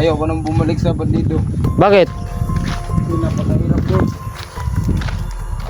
Ayaw ko nang bumalik sa bandido. Bakit? Kasi napakahirap po.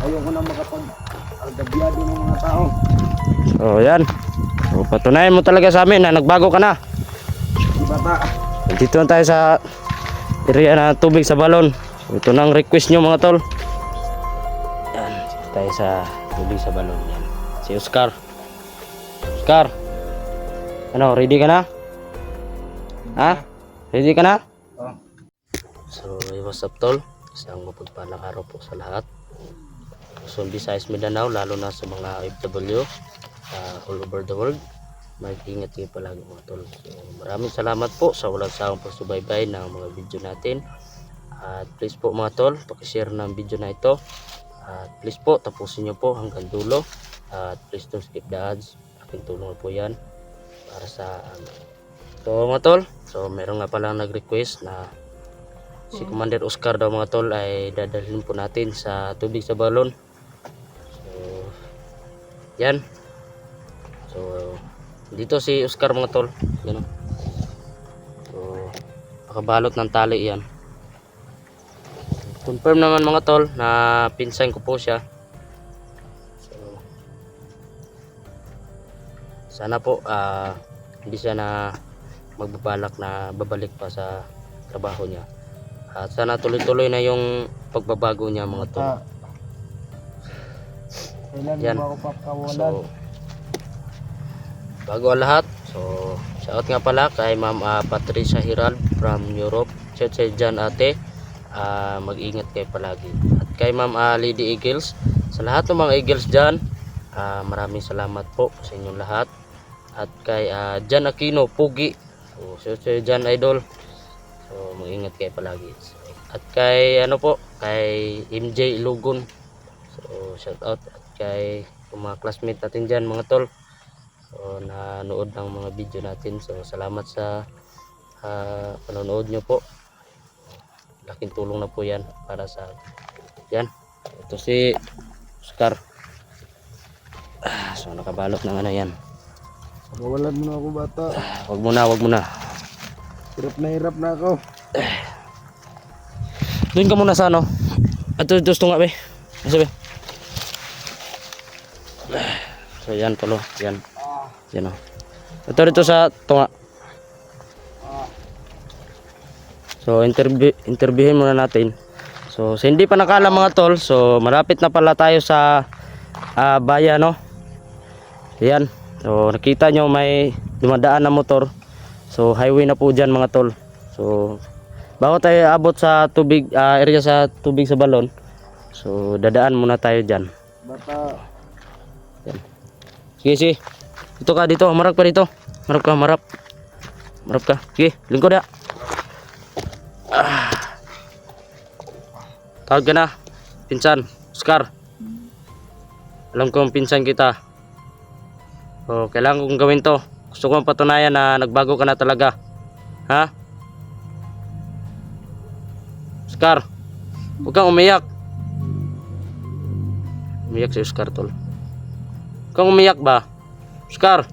Ayaw ko nang makapag-algabyado ng mga tao. So yan. So patunayan mo talaga sa amin na nagbago ka na. Di bata. Dito na tayo sa area na tubig sa balon. So ito na ang request nyo mga tol. Yan. Dito tayo sa tubig sa balon. Yan. Si Oscar. Oscar. Ano, ready ka na? Ha? Ready ka na? Oh. So, what's up tol? Isang mapagpalang araw po sa lahat. Luzon, Visayas, Mindanao, lalo na sa mga OFW all over the world. Mag-ingat kayo palagi mga tol. So, maraming salamat po sa walang sawang pagsubaybay ng mga video natin. At please po mga tol, pakishare ng video na ito. At please po, tapusin nyo po hanggang dulo. At please don't skip the ads. Aking tulong na po yan para sa so mga tol, so meron nga palang nag-request na si Commander Oscar daw mga tol ay dadalhin po natin sa tubig sa balon. So yan. So dito si Oscar mga tol, yan. So nakabalot ng tali yan. Confirm naman mga tol na pinsan ko po siya. So sana po hindi siya na magbabalak na babalik pa sa trabaho niya. At sana tuloy-tuloy na yung pagbabago niya mga tol. Kailan Yan. mo ako pakawalan? So bago ang lahat, so shout nga pala kay Ma'am Patricia Hirald from Europe. Shout sa dyan ate, mag-ingat kayo palagi. At kay Ma'am Lady Eagles, sa lahat ng mga Eagles dyan, maraming salamat po sa inyong lahat. At kay Jan Aquino Pugi, so shout sa dyan idol, so mag-ingat kayo palagi. So, at kay ano po, kay MJ Ilugon, so shout out. At kay mga classmate natin dyan mga tol, so nanood ng mga video natin, so salamat sa panonood nyo po. Laking tulong na po yan para sa yan. Ito si Oscar, so nakabalot ng ano yan. Pakawalan mo na ako bata. Wag muna. Hirap na ako. Doon ka muna sa ano. Ito tunga be. Asa be? So yan tolo, yan. Yan oh. Ito dito sa tunga. So interviewin muna natin. So sa hindi pa nakaalam mga tol, so malapit na pala tayo sa bayan no. Yan. So nakita nyo may dumadaan na motor. So highway na po dyan mga tol. So bago tayo abot sa tubig, area sa tubig sa balon, so dadaan muna tayo dyan. Bata. Yan. Sige. Dito ka dito, marap ka dito. Marap ka. Sige, lingkod ya. Tawag ka na, pinsan, Oscar. Alam kong pinsan kita. So kailangan kong gawin to. Gusto kong patunayan na nagbago ka na talaga. Ha? Oscar, huwag kang umiyak. Umiyak si Oscar tol. Huwag kang umiyak ba? Oscar,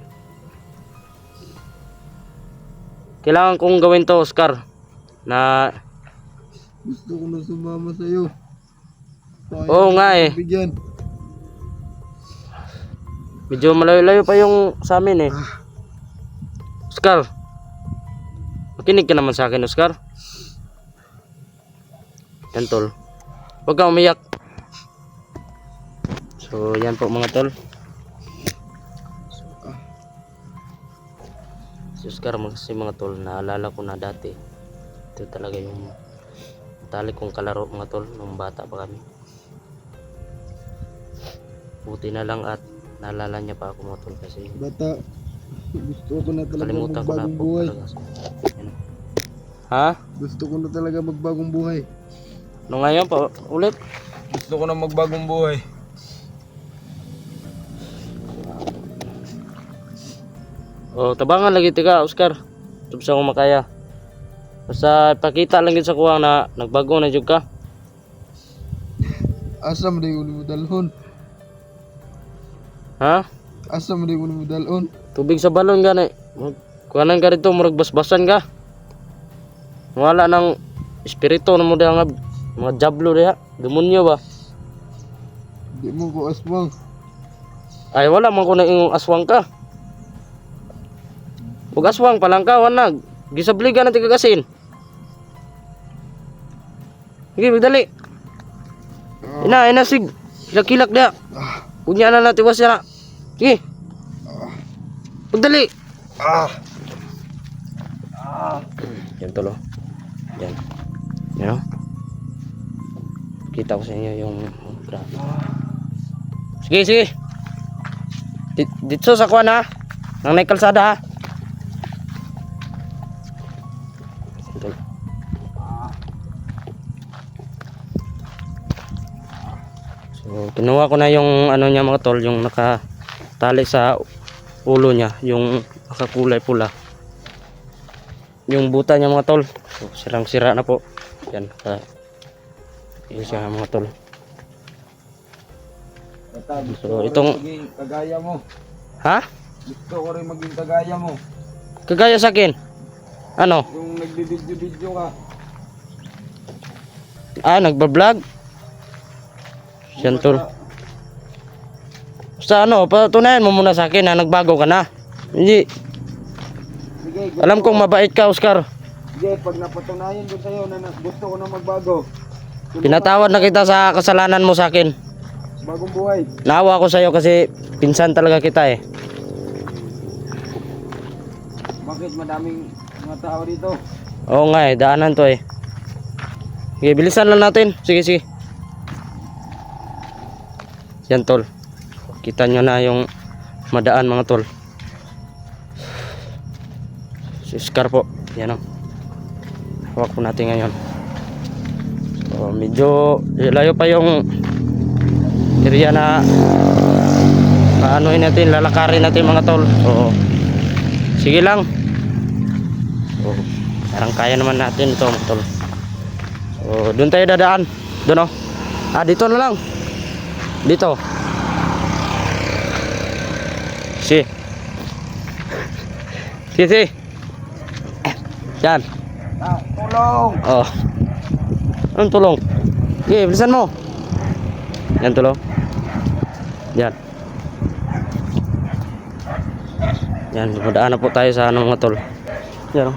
kailangan kong gawin to Oscar. Na Gusto ko na sumama sa'yo. oo nga eh. Bigyan. Medyo malayo-layo pa yung sa amin eh. Oscar, makinig ka naman sa akin Oscar. Yan tol, huwag kang umiyak. So yan po mga tol. Si Oscar kasi mga tol, naalala ko na dati. Ito talaga yung talik kong kalaro mga tol nung bata pa kami. Buti na lang at naalala niya pa ako mga tol kasi Bata. Gusto ko na talaga kalimutan ko na magbagong po buhay. talaga. Yan. Ha? Gusto ko na talaga magbagong buhay. No ngayon pa ulit? Gusto ko na magbagong buhay. Oh, tabangan lagi tika Oscar. Tubsa ko makaya. Basta pakita lang gid sa kuwang na nagbago na jud ka. Asa mo di ko mo dalhon? Ha? Asa mo di ko mo dalhon? Tubig sa balon gani. Kuanan ka rito murag basbasan ka. Wala ng espiritu na mo diha nga mga jablo diha, demonyo ba? Di mo ko aswang. Ay wala man ko na ingong aswang ka. Ug aswang palang ka wala. Gisabligan na tigagasin. Sige, magdali. Ina sig. Kilak-kilak dia. Unya na natin was na. Sige. Magdali. Yan tulo. Yan. Yan o. Kita ko sa inyo yung grabe. Sige, sige. Dito sa kuwan ha. Nang naikalsada ha. So, kinuha ko na yung ano niya mga tol, yung nakatali sa ulo niya, yung nakakulay pula. Yung buta niya mga tol. So, sirang-sira na po. Yan. Yun siya mga tol. So, itong maging kagaya mo. ha? Gusto ko rin maging kagaya mo. Kagaya sa akin. Ano? Yung nagbibidyo-video ka. Nagbablog? Yan tol. Sa ano, patunayan mo muna sa akin na nagbago ka na. Hindi. Sige, Alam kong mabait ka, Oscar. sige, pag napatunayan ko sa'yo na gusto ko na magbago. Pinatawad na kita sa kasalanan mo sa akin. Bagong buhay. Naawa ko sa iyo kasi pinsan talaga kita eh. Bakit madaming mga tao dito? Oo nga eh, daanan to eh. Sige, bilisan lang natin. Sige, sige. Yan tol. Kita nyo na yung madaan mga tol. Si Oscar po. Yan o. Hawak po natin ngayon. So, medyo layo pa yung area na paanoin natin, lalakarin natin mga tol. So, sige lang. So, parang kaya naman natin ito mga tol. So, doon tayo dadaan. Doon o. Dito na lang. Dito. Si. Si. Yan. Tulong! Oh. Anong tulong? Okay, bilisan mo. Yan tulong. Yan. Yan, dumadaan na po tayo sa ano mga tol. Yan o.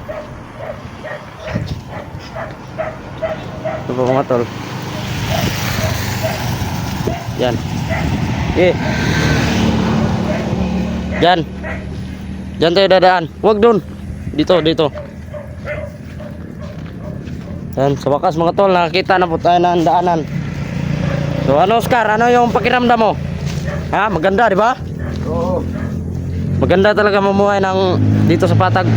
Ito po mga tol. Yan. Okay. Yan. Diyan tayo dadaan. Huwag dun. Dito, dito. Yan, sa wakas mga tol, nakakita na po tayo ng daanan. So ano Oscar, ano yung pakiramdam mo? Ha, maganda di ba? Oo. Maganda talaga mamuhay ng dito sa Patag.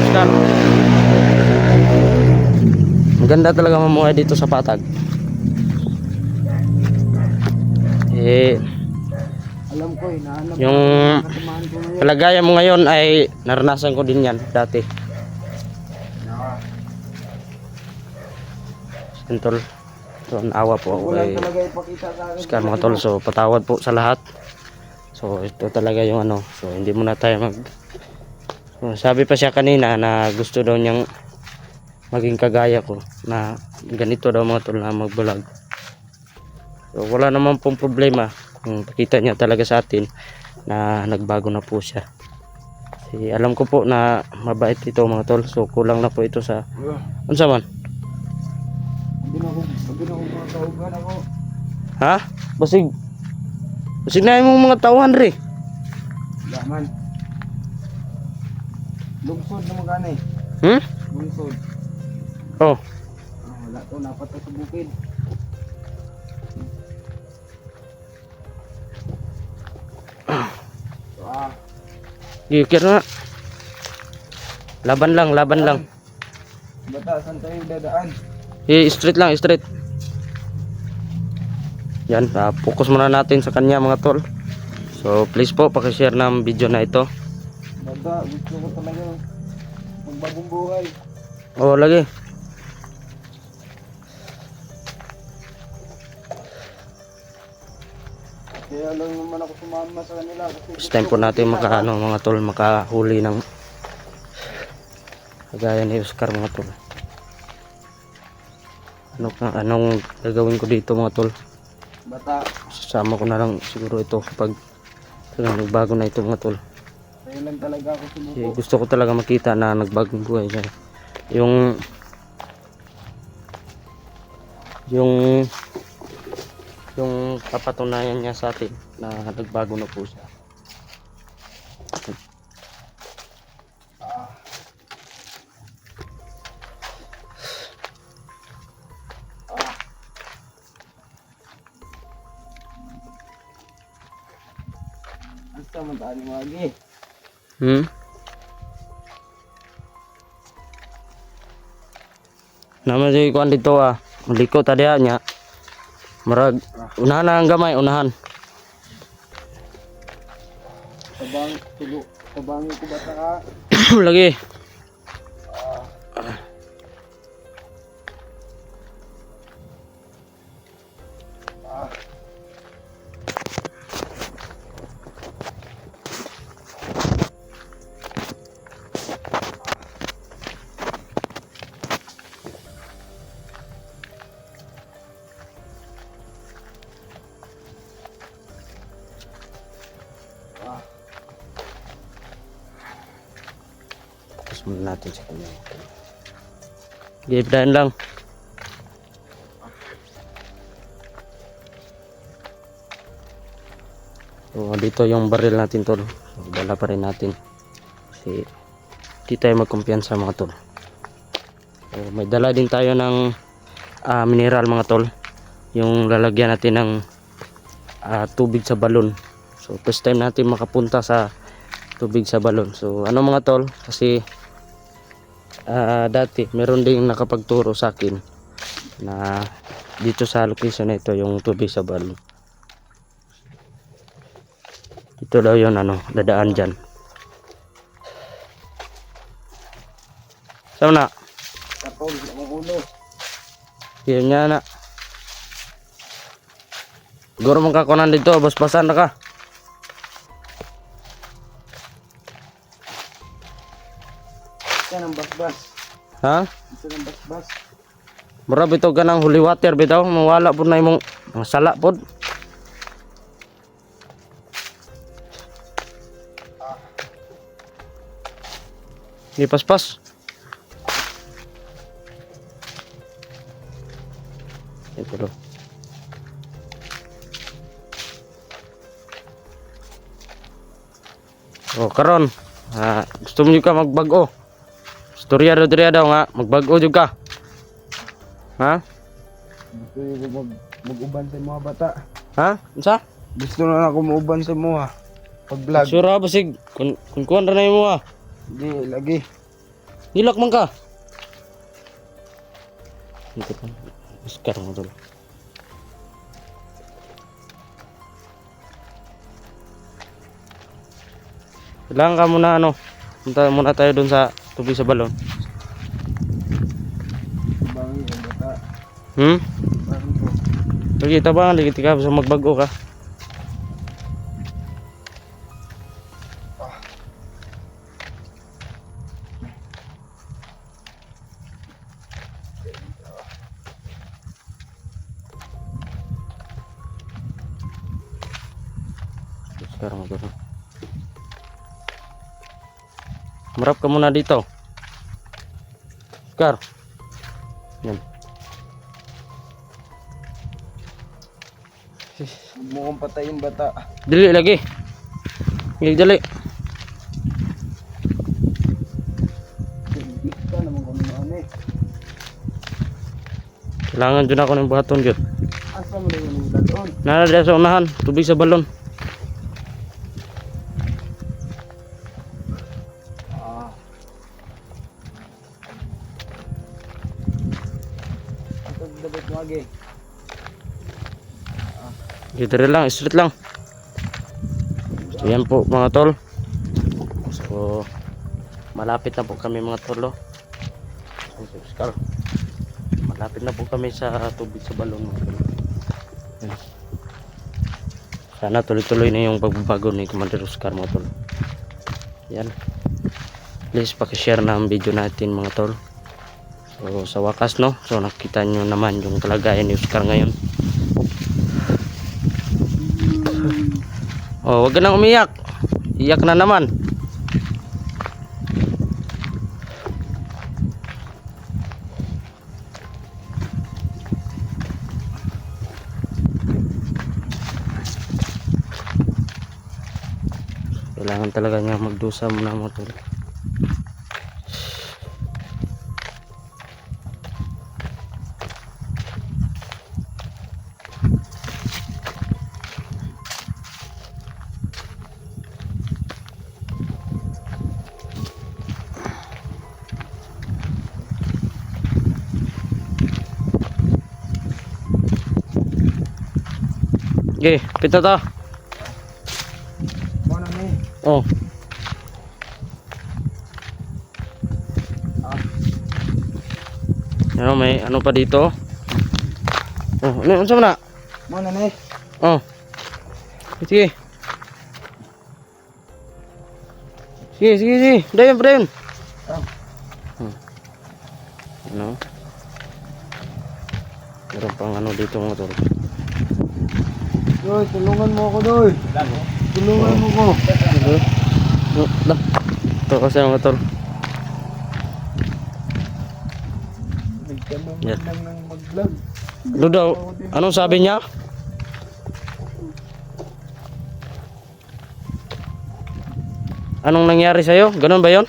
Oscar. Maganda talaga mamuhay dito sa Patag. Alam ko eh, nahanap Yung kasamahan ko ngayon. kalagayan mo ngayon ay naranasan ko din yan dati. Tol. So, naawa po ako Walang kay talaga ipakita sa akin. Oscar mga tol. So, patawad po sa lahat. So, ito talaga yung ano. So, hindi muna tayo so, sabi pa siya kanina na gusto daw niyang maging kagaya ko. Na ganito daw mga tol na mag-vlog. So, wala naman pong problema. Kung pakita niya talaga sa atin na nagbago na po siya. Kasi alam ko po na mabait ito mga tol. So, kulang na po ito sa... Ano sa man? Pag mga kaugan ako. Ha? Basig. Basig na yung mga tauhan re. Daman. Lungsod na magana eh. Lungsod. Oh. Wala to, napat to sa bukid. Gikir na. Laban lang, laban lang. Bata, saan tayo dadaan? Straight lang, straight. Yan, focus muna natin sa kanya mga tol. So, please po, paki-share ng video na ito. Bata, gusto ko talaga magbagong buhay. Oh, lagi. Kaya lang naman ako sumama sa kanila. It's time po natin mga tol, makahuli ng kagaya ni Oscar mga tol. Anong gagawin ko dito mga tol? Bata, Sasama ko na lang siguro ito kapag nagbago na ito mga tol. sa'yo lang talaga ako Kasi sumuko. gusto ko talaga makita na nagbagong buhay siya. Yung papatunayan niya sa atin na nagbago na po siya. Basta man tayo magi. Naman si kuan dito maliko tadi nya. Marag unahan na ang gamay, unahan. Tabangi ko bata ka. Lagi. Tapos muna natin sa kanya. Giipdahan lang. So, dito yung baril natin tol. Dala pa rin natin. Kasi di tayo magkumpiyansa mga tol. So, may dala din tayo ng mineral mga tol. Yung lalagyan natin ng tubig sa balon. So first time natin makapunta sa tubig sa balon. So ano mga tol, kasi dati meron ding nakapagturo sa akin na dito sa location na ito yung tubig sa balon. Ito daw yun dadaan dyan. Saan na? Tapos ang ulo. Yun nga na. Siguro mong dito, bas-basan na ka. Ito ng basbas. Ha? Ito ng basbas. Mura bitaw ka ng holy water bitaw, mawala po na imong mga sala po. Di paspas. Ito lo. Oh, karon. Gusto mo juga magbago. Storya daw nga, magbago juga. Ha? Gusto ko mag-uban sa mga bata. Ha? Unsa? Gusto na ako mauban sa mga pag-vlog. Sure ba sig kun kuan ra na mo Hindi, lagi. Hilak man ka. Ito pa. Oscar mo tol. Kailangan ka muna punta muna tayo dun sa tubig sa balon. Bangi ang bata. Bangi ko. Lagi tabang, lagi tika sa magbago ka. Sekarang mo dito. Marap ka muna dito. Oscar. Yan. Mukhang patay yung bata. Dili lagi. Dili. Hindi ka naman kung ano eh. Kailangan dyan ako ng baton dyan. Asa mo na yung doon? Nara dyan sa unahan. Tubig sa balon. Ito dapat mo agi. Dito rin lang. Straight lang. So yan po mga tol. So malapit na po kami mga tol. So, Oscar. Malapit na po kami sa tubig sa balon mga tol. Yan. Sana tuloy-tuloy na yung pagbabago ni Commander Oscar mga tol. Yan. please paki-share na ang video natin mga tol. So sa wakas no, so nakita nyo naman yung kalagayan ni Oscar ngayon. Oh, wag ka nang umiyak. Iyak na naman. Kailangan talaga niya magdusa muna mga tol. Okay, pito to. Mana ni? Oh. Ano, may ano pa dito? Oh, ano sa mana? Mana ni? Oh. Sige. Sige. Dayon. Ah. Ano? Meron pang ano dito mga tol. Doy, tulungan mo ako, Doy. Tulungan mo ko. Dah. Ito kasi mga tol. Nagtanong Yan. lang ng mag-vlog. Ano daw? Anong sabi niya? Anong nangyari sa'yo? Ganun ba yon?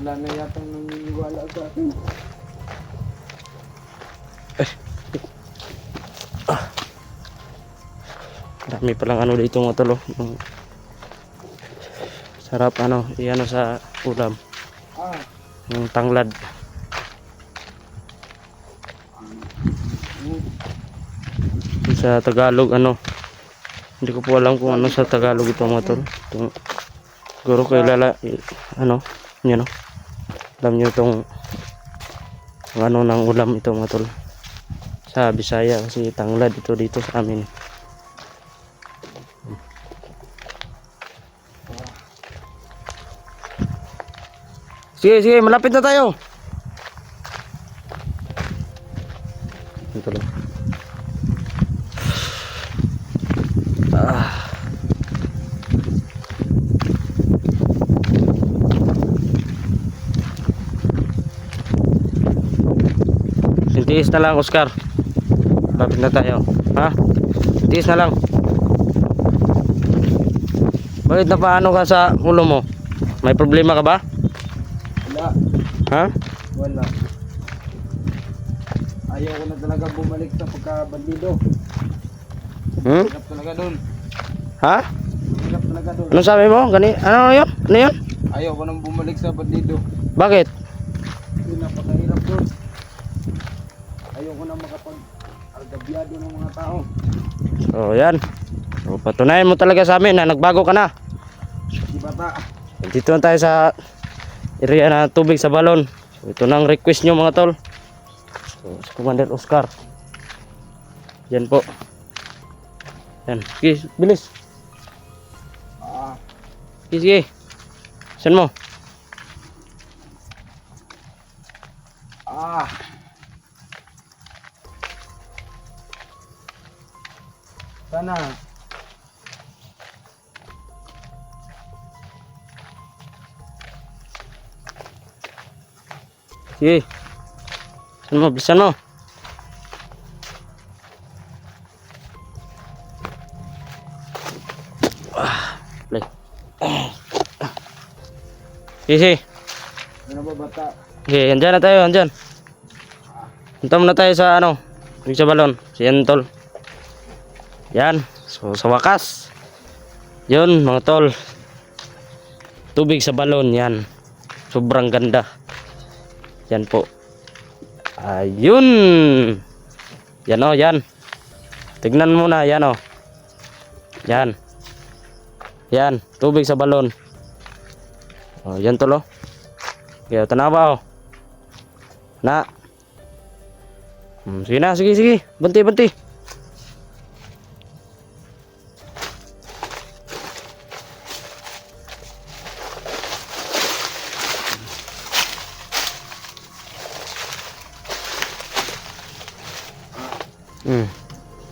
Wala na yatang naniniwala sa akin. Dami palang ano dito mga tol. Oh. Sarap ano, iano sa ulam. Ah, Yung tanglad. Yung sa Tagalog ano. Hindi ko po alam kung ano sa Tagalog ito mga tol. Itong, siguro kayo ano, yun no. Alam nyo itong ano ng ulam ito mga tol. Sa Bisaya kasi tanglad ito dito sa amin. Sige, malapit na tayo. Ito lang. Tiis na lang, Oscar. Malapit na tayo. Ha? Tiis na lang. Bakit na paano ka sa ulo mo? May problema ka ba? wala. Ha? Wala. Ayaw ko na talaga bumalik sa pagkabandido. Hirap talaga dun. Ha? Hirap talaga dun. Ano sabi mo? Ano yun? Ano yun? Ayaw ko nang bumalik sa bandido. Bakit? Hindi napakahirap dun. Ayaw ko na makapag-argabyado ng mga tao. So yan. So, patunayan mo talaga sa amin na nagbago ka na. Di bata. Dito na tayo sa area na tubig sa balon. So, ito na ang request nyo mga tol. So, si Commander Oscar. Yan po. Yan. Sige, bilis. Ah, Sige. Saan mo? ah. Sana. Sige. Saan mo? Bilisan mo. Play. Sige. Ano ba bata? Okay, andyan na tayo, andyan. Punta muna tayo sa ano, yung sa balon, si Tol. Yan, so sa wakas. Yun mga tol. Tubig sa balon, yan. Sobrang ganda. Yan po. Ayun. Yan o, yan. Tignan mo na, yan o. Yan. Yan, tubig sa balon. O, yan tol o. Kaya tanawa o. Na. Sige na, sige. Banti.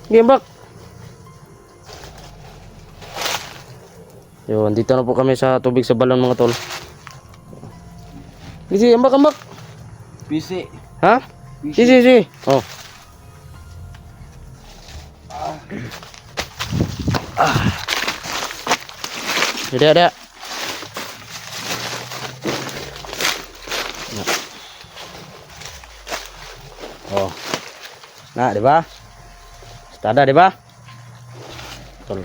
Gimbak. Yun, dito na po kami sa tubig sa balon mga tol. Sige, ambak. Pisi. Ha? Si. Oh. Ada. Oh. Nah, di ba? Ada, di ba? Tol.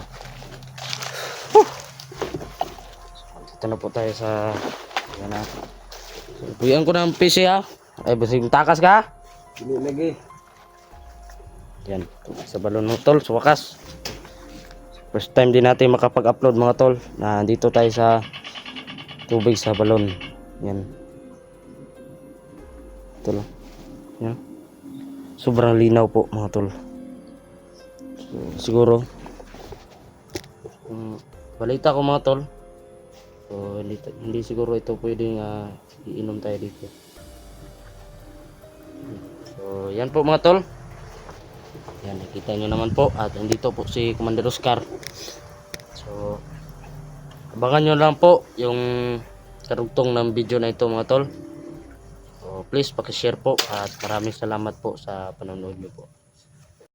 Dito na po tayo sa yan na. Buyan ko ng PC ha. Ay, basig takas ka. Hindi lagi. Yan, sa balon ng tol, sa wakas. First time din natin makapag-upload mga tol. Na dito tayo sa tubig sa balon. Yan. Tol. Yan. Sobrang linaw po mga tol. So, siguro balita ko mga tol. So, hindi siguro ito pwedeng iinom tayo dito. So, yan po mga tol. Yan, nakita nyo naman po. At andito po si Commander Oscar. So, abangan nyo lang po yung karugtong ng video na ito mga tol. So, please pakishare po. At maraming salamat po sa panonood nyo po.